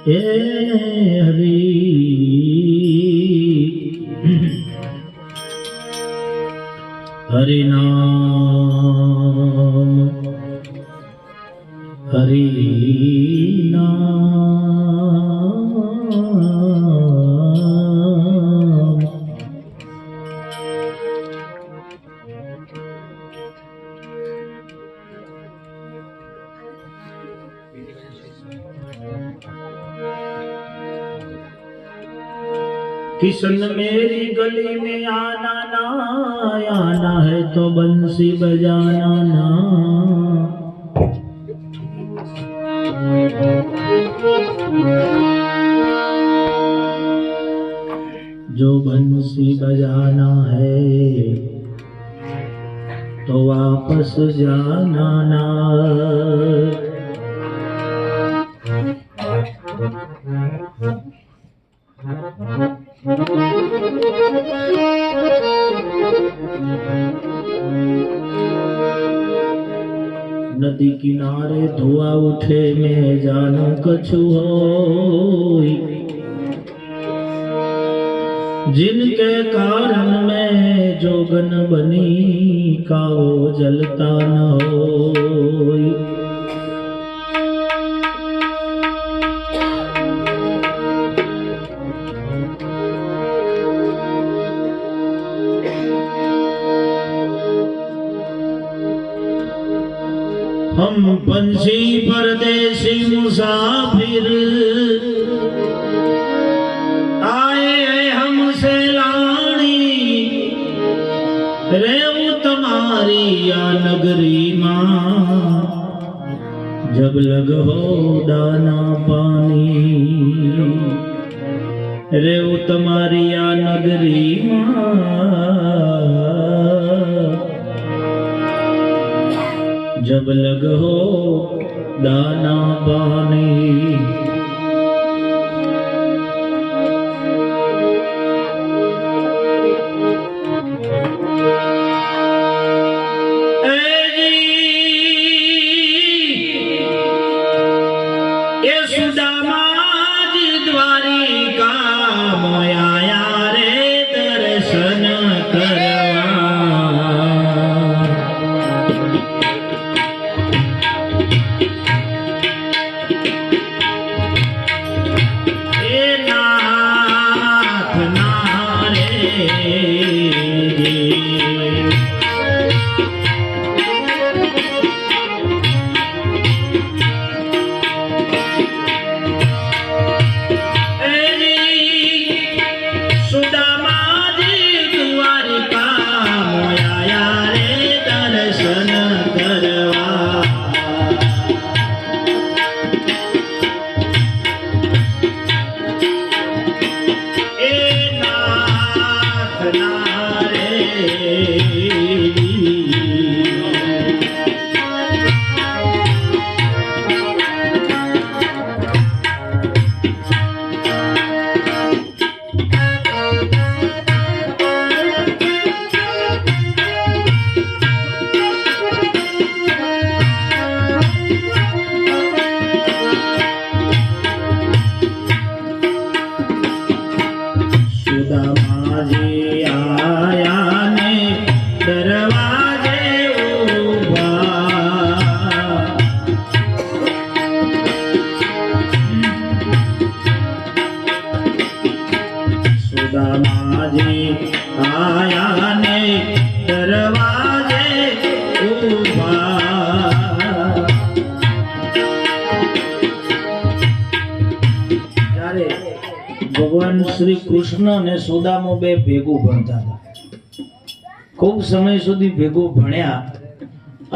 हे हरि हरि नाम हरि नाम। किशन मेरी गली में आना ना, आना है तो बंसी बजाना ना। जो बंसी बजाना है तो वापस जाना ना। नदी किनारे धुआं उठे मैं जानू कछु होई, जिनके कारण मैं जोगन बनी काओ जलता न होई। हम पंछी परदेसी मुसाफिर आए हैं हमसे लानी, रेऊ तुम्हारी या नगरी माँ जब लग हो दाना पानी। रेऊ तुम्हारी या नगरी माँ जब लग हो दाना पानी। ये सुदामा जी द्वारिका मोया रे दर्शन करवा। आया ने दरवाजे જ્યારે ભગવાન શ્રી કૃષ્ણ અને સુદામો બે ભેગું ભણતા હતા, ખૂબ સમય સુધી ભેગું ભણ્યા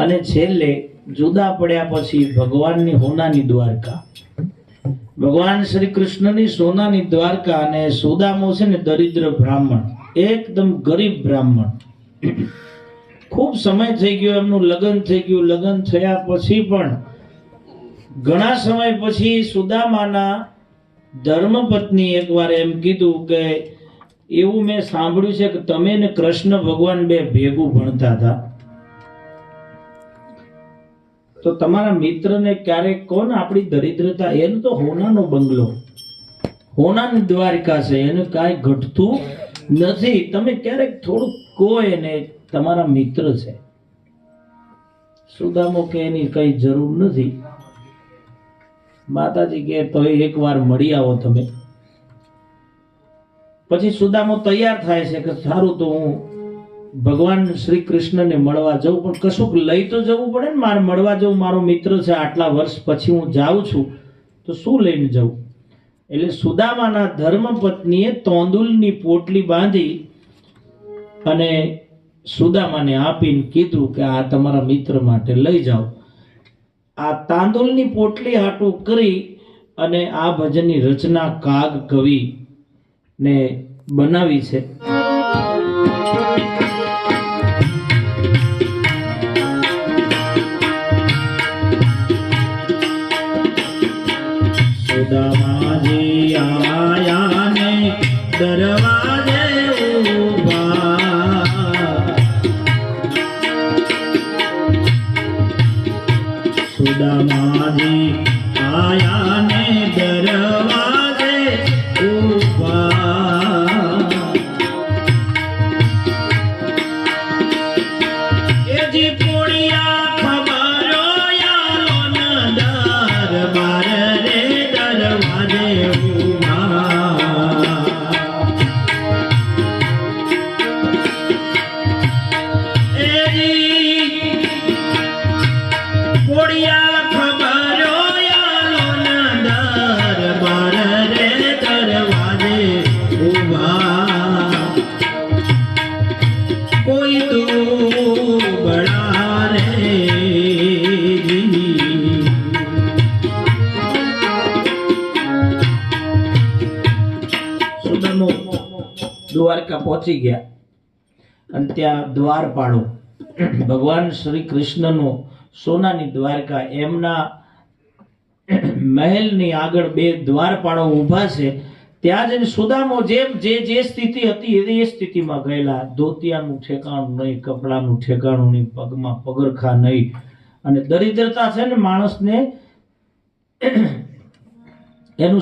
અને છેલ્લે જુદા પડ્યા પછી ભગવાનની હોનાની દ્વારકા, ભગવાન શ્રી કૃષ્ણની સોનાની દ્વારકા અને સુદામો છે ને દરિદ્ર બ્રાહ્મણ, એકદમ ગરીબ બ્રાહ્મણ. ખૂબ સમય થઈ ગયો, એમનું લગ્ન થઈ ગયું. લગ્ન થયા પછી પણ ઘણા સમય પછી સુદામાના ધર્મપત્ની એકવાર એમ કીધું કે એવું મેં સાંભળ્યું છે કે તમે ને કૃષ્ણ ભગવાન બે ભેગું ભણતા હતા. તો તમારા મિત્રને ક્યારેક કોણ આપણી દરિદ્રતા, એનો તો હોનાનો બંગલો, હોનાની દ્વારિકા છે, એનું કાંઈ ઘટતું નથી. તમે ક્યારેક થોડુંક કહો એને તમારા મિત્ર છે. સુદામો કે એની કઈ જરૂર નથી. માતાજી કે તો એકવાર મળી આવો તમે. પછી સુદામો તૈયાર થાય છે કે સારું તો હું ભગવાન શ્રી કૃષ્ણને મળવા જવું, પણ કશુંક લઈ તો જવું પડે ને. મારે મળવા જવું, મારો મિત્ર છે, આટલા વર્ષ પછી હું જાઉં છું તો શું લઈને જવું? એટલે સુદામાના ધર્મપત્નીએ તોંદુલની પોટલી બાંધી અને સુદામાને આપીને કીધું કે આ તમારા મિત્ર માટે લઈ જાઓ. આ તાંદુલની પોટલી હાટું કરી અને આ ભજનની રચના કાગ કવિ ને બનાવી છે. સુદામાજી આયા ને દરવાજે ઊભા, સુદામાજી આયા ને દરવાજે ઊભા. એજી પોળિયા ખબરો યાલો ન દરબાર રે દરવાજે ઊભા. એજી પોળિયા ખબરો યાલો ન દરબાર રે દરવાજે ઊભા. કોઈ તું બડા રે સુદામો દ્વારકા પહોંચી ગયા અને ત્યાં દ્વારપાળો ભગવાન શ્રી કૃષ્ણનો સોનાની દ્વારકા, એમના મહેલની આગળ બે દ્વારપાળો ઊભા છે. ત્યાં જઈને સુદામો જેમ જે સ્થિતિ હતી એ સ્થિતિમાં ગયેલા. ધોતિયાનું ઠેકાણું નહીં, કપડાનું ઠેકાણું નહીં, પગમાં પગરખા નહીં. અને દરિદ્રતા છે ને માણસને એનું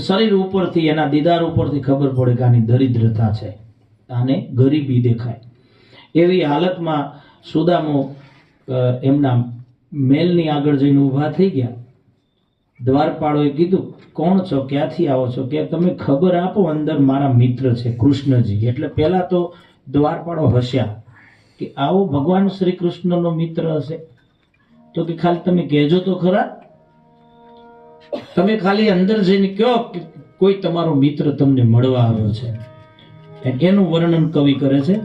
શરીર ઉપરથી, એના દીદાર ઉપરથી ખબર પડે કે આની દરિદ્રતા છે, આને ગરીબી દેખાય. એવી હાલતમાં સુદામો એમના મહેલની આગળ જઈને ઊભા થઈ ગયા. દ્વારપાળોએ કીધું કોણ છો, ક્યાંથી આવો છો? કે તમે ખબર આપો, અંદર મારા મિત્ર છે કૃષ્ણજી. એટલે પહેલા તો દ્વારપાળો હસ્યા કે આવો ભગવાન શ્રી કૃષ્ણનો મિત્ર હશે તો કે ખાલી તમે કહેજો તો ખરા, તમે ખાલી અંદર જઈને કહો કે કોઈ તમારો મિત્ર તમને મળવા આવ્યો છે. એનું વર્ણન કવિ કરે છે.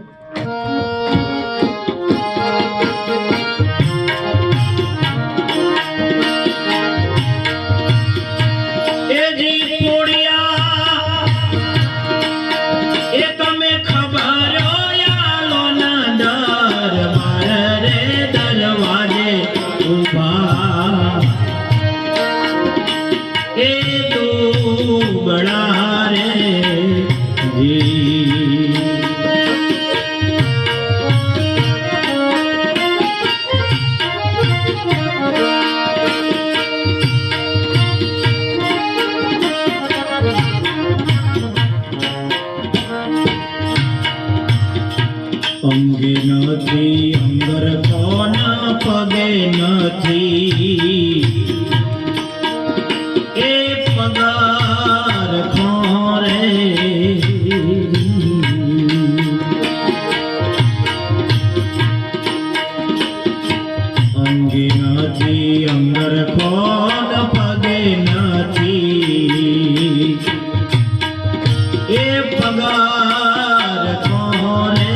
અંગે નથી અંગર કોન પગે નથી, એ પગાર ખોરે. અંગે નથી અંગર કોન પગે નથી, એ પગાર ખોરે.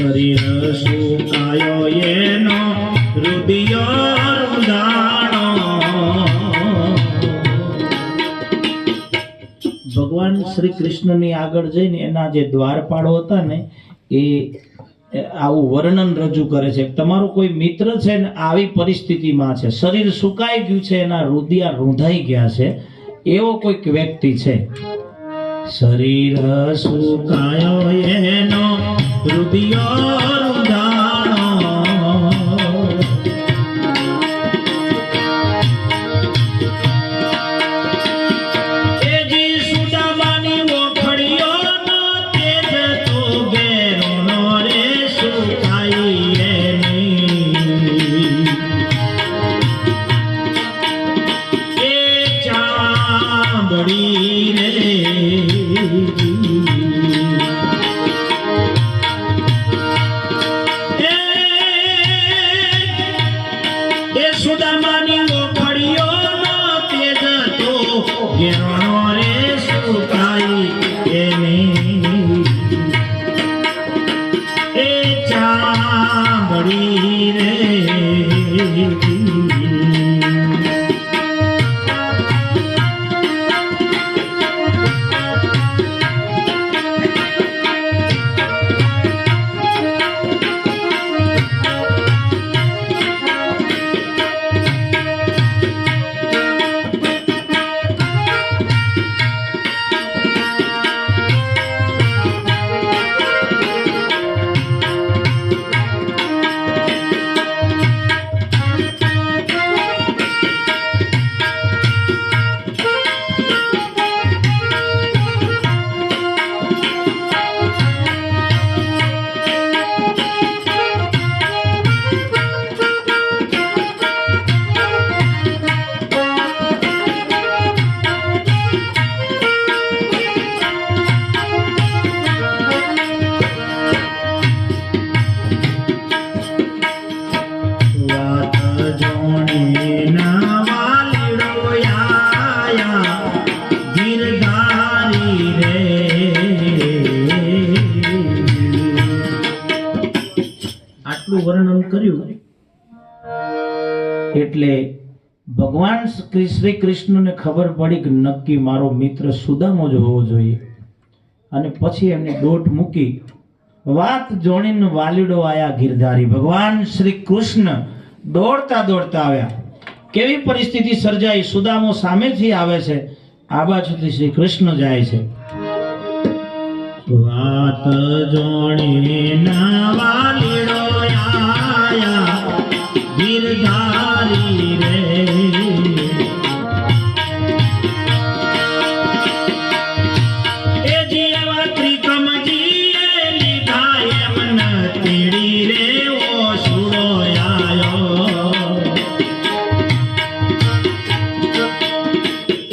શરીર સુકાયો એનો રુદિયો રૂંધાણો. ભગવાન શ્રી કૃષ્ણની આગળ જઈને એના જે દ્વારપાળો હતા ને એ આવું વર્ણન રજૂ કરે છે. તમારો કોઈ મિત્ર છે ને આવી પરિસ્થિતિમાં છે, શરીર સુકાઈ ગયું છે, એના રુદિયા રૂંધાઈ ગયા છે, એવો કોઈક વ્યક્તિ છે. શરીર સુકાયો એનો રુદિયો રૂંધાણો. એજી સુદામાની ઓખડીઓ નો તેજ તો ઘેરોનો રે સુકાઈ એની. એ ચામડી રે સુદામાની ઓખડીઓ નો તેજ તો ઘેરોનો રે સુકાઈ એની. એ ચામડી રે વર્ણન કર્યું એટલે ભગવાન શ્રી કૃષ્ણને ખબર પડી કે નક્કી મારો મિત્ર સુદામો જ હોવો જોઈએ. અને પછી એમને દોટ મૂકી વાત જોણીને વાલીડો આયા ગિરધારી. ભગવાન શ્રી કૃષ્ણ દોડતા દોડતા આવ્યા. કેવી પરિસ્થિતિ સર્જાઈ? સુદામો સામેથી આવે છે, આ બાજુથી શ્રી કૃષ્ણ જાય છે. વાત જોણીના વાલીડો આયા ગિરધારી રે. એ જીવા ત્રિકમજીએ લીધા એમન તેડી રે ઓ સુડો આયો.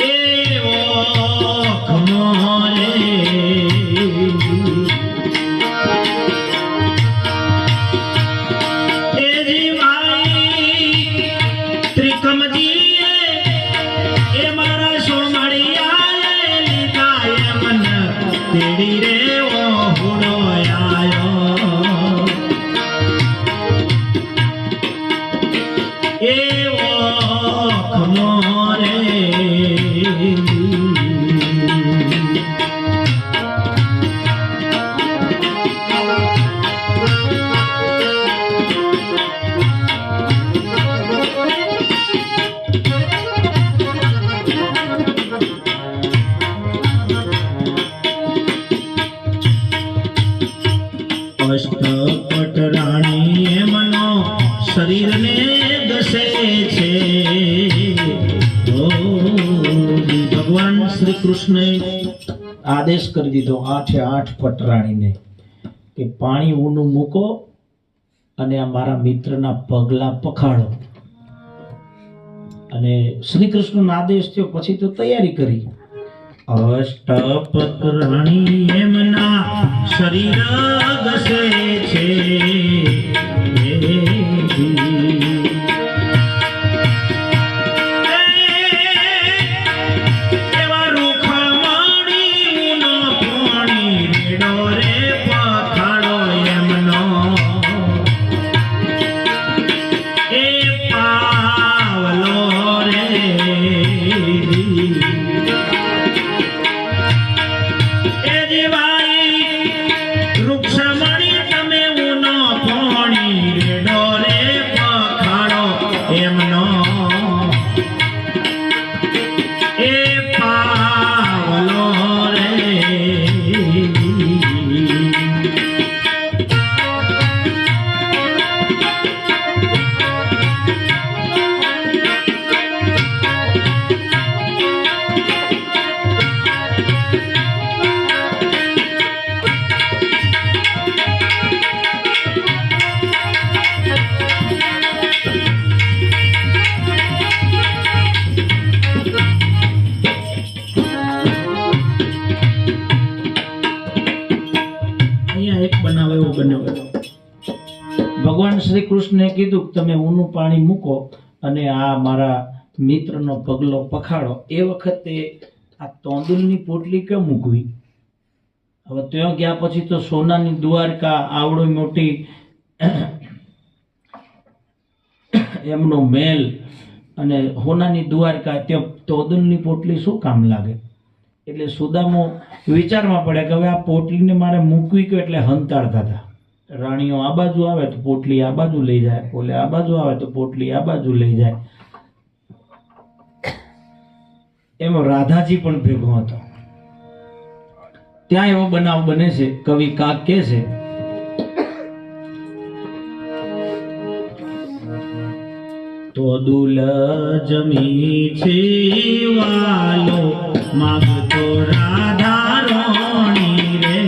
એ ઓ ખમો રે તેડી રે ઓ હુડો આયો. એવો ખમો રે અષ્ટપટ રાણી એમનો શરીરને દસે છે. ભગવાન શ્રી કૃષ્ણએ આદેશ કરી દીધો 8 પટરાણીને કે પાણી ઊનું મૂકો અને આ મારા મિત્રના પગલા પખાડો. અને શ્રી કૃષ્ણનો આદેશ થયો પછી તો તૈયારી કરી. અષ્ટપટ રાણી એમના શરીર દસે છે. એવા રૂખમણી નો પાણી રેડો રે પખાડો એમનો. ભગવાન શ્રી કૃષ્ણે કીધું કે તમે ઊનું પાણી મૂકો અને આ મારા મિત્રનો પગલો પખાડો. એ વખતે આ તોંદુલની પોટલી કેમ મૂકવી? હવે ત્યાં ગયા પછી તો સોનાની દ્વારકા આવડો મોટી એમનો મેલ અને હોનાની દ્વારકા, ત્યાં તોંદુલની પોટલી શું કામ લાગે? એટલે સુદામો વિચારમાં પડ્યા કે હવે આ પોટલીને મારે મૂકવી કે, એટલે હંતાડતા હતા. રાણીઓ આ બાજુ આવે તો પોટલી આ બાજુ લઈ જાય, ઓલે આ બાજુ આવે તો પોટલી આ બાજુ લઈ જાય. એમાં રાધાજી પણ ભેગો હતો. ત્યાં એવો બનાવ બને છે, કવિ કાક કે છે, તોદુલ જમી છે વાલો માગતો રાધા રાણી રે.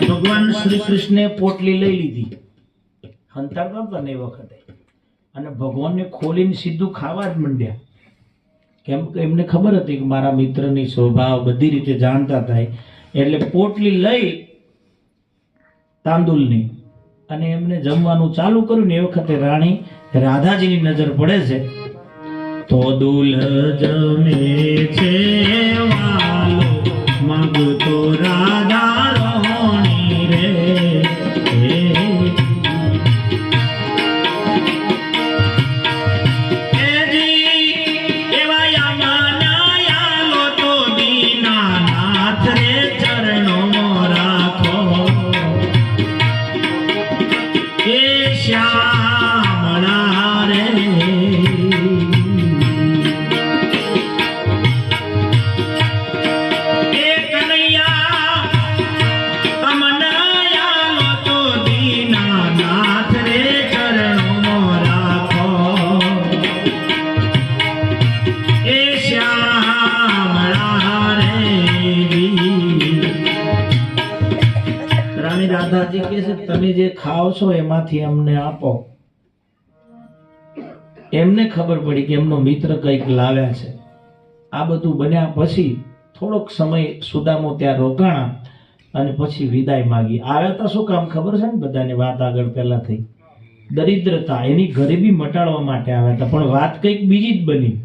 ભગવાન શ્રી કૃષ્ણે પોટલી લઈ લીધી, હંતાડતા હતા ને એ વખતે, અને ભગવાનને ખોલીને સીધું ખાવા જ માંડ્યા. કેમ કે એમને ખબર હતી કે મારા મિત્રની સ્વભાવ બધી રીતે જાણતા થાય. એટલે પોટલી લઈ તાંદુલની અને એમને જમવાનું ચાલુ કર્યું ને એ વખતે રાણી રાધાજીની નજર પડે છે. તોદુલ જમે છે વાલો માગતો રાધા રાણી રે. રાધાજી કહે છે તમે જે ખાઓ છો એમાંથી અમને આપો. એમને ખબર પડી કે એમનો મિત્ર કંઈક લાવ્યા છે. આ બધું બન્યા પછી થોડોક સમય સુદામો ત્યાં રોકાણા અને પછી વિદાય માગી. આવ્યા હતા શું કામ ખબર છે ને બધાને? વાત આગળ પહેલા થઈ, દરિદ્રતા, એની ગરીબી મટાડવા માટે આવ્યા હતા. પણ વાત કંઈક બીજી જ બની.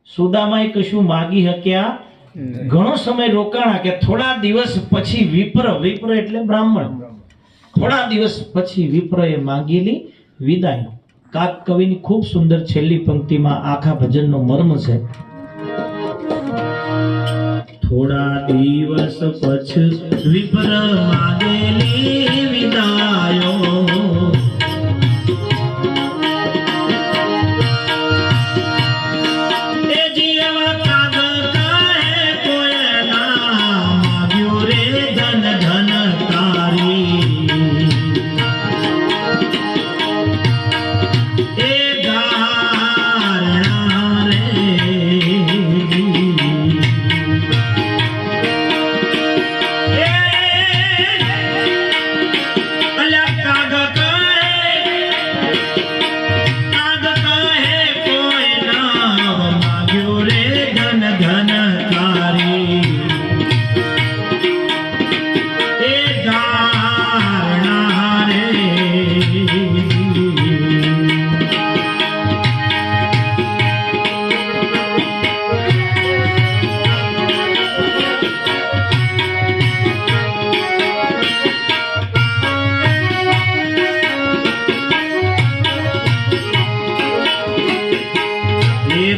સુદામાએ કશું માગી શક્યા ઘણો સમય રોકાણા કે થોડા દિવસ પછી વિપ્ર એટલે બ્રાહ્મણ, થોડા દિવસ પછી વિપ્રએ માંગેલી વિદાય. કાક કવિની ખૂબ સુંદર છેલ્લી પંક્તિમાં આખા ભજનનો મર્મ છે. થોડા દિવસ પછી વિપ્ર માંગેલી વિદાયો,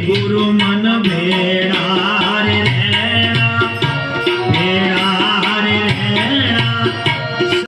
ગુરુ મન ભે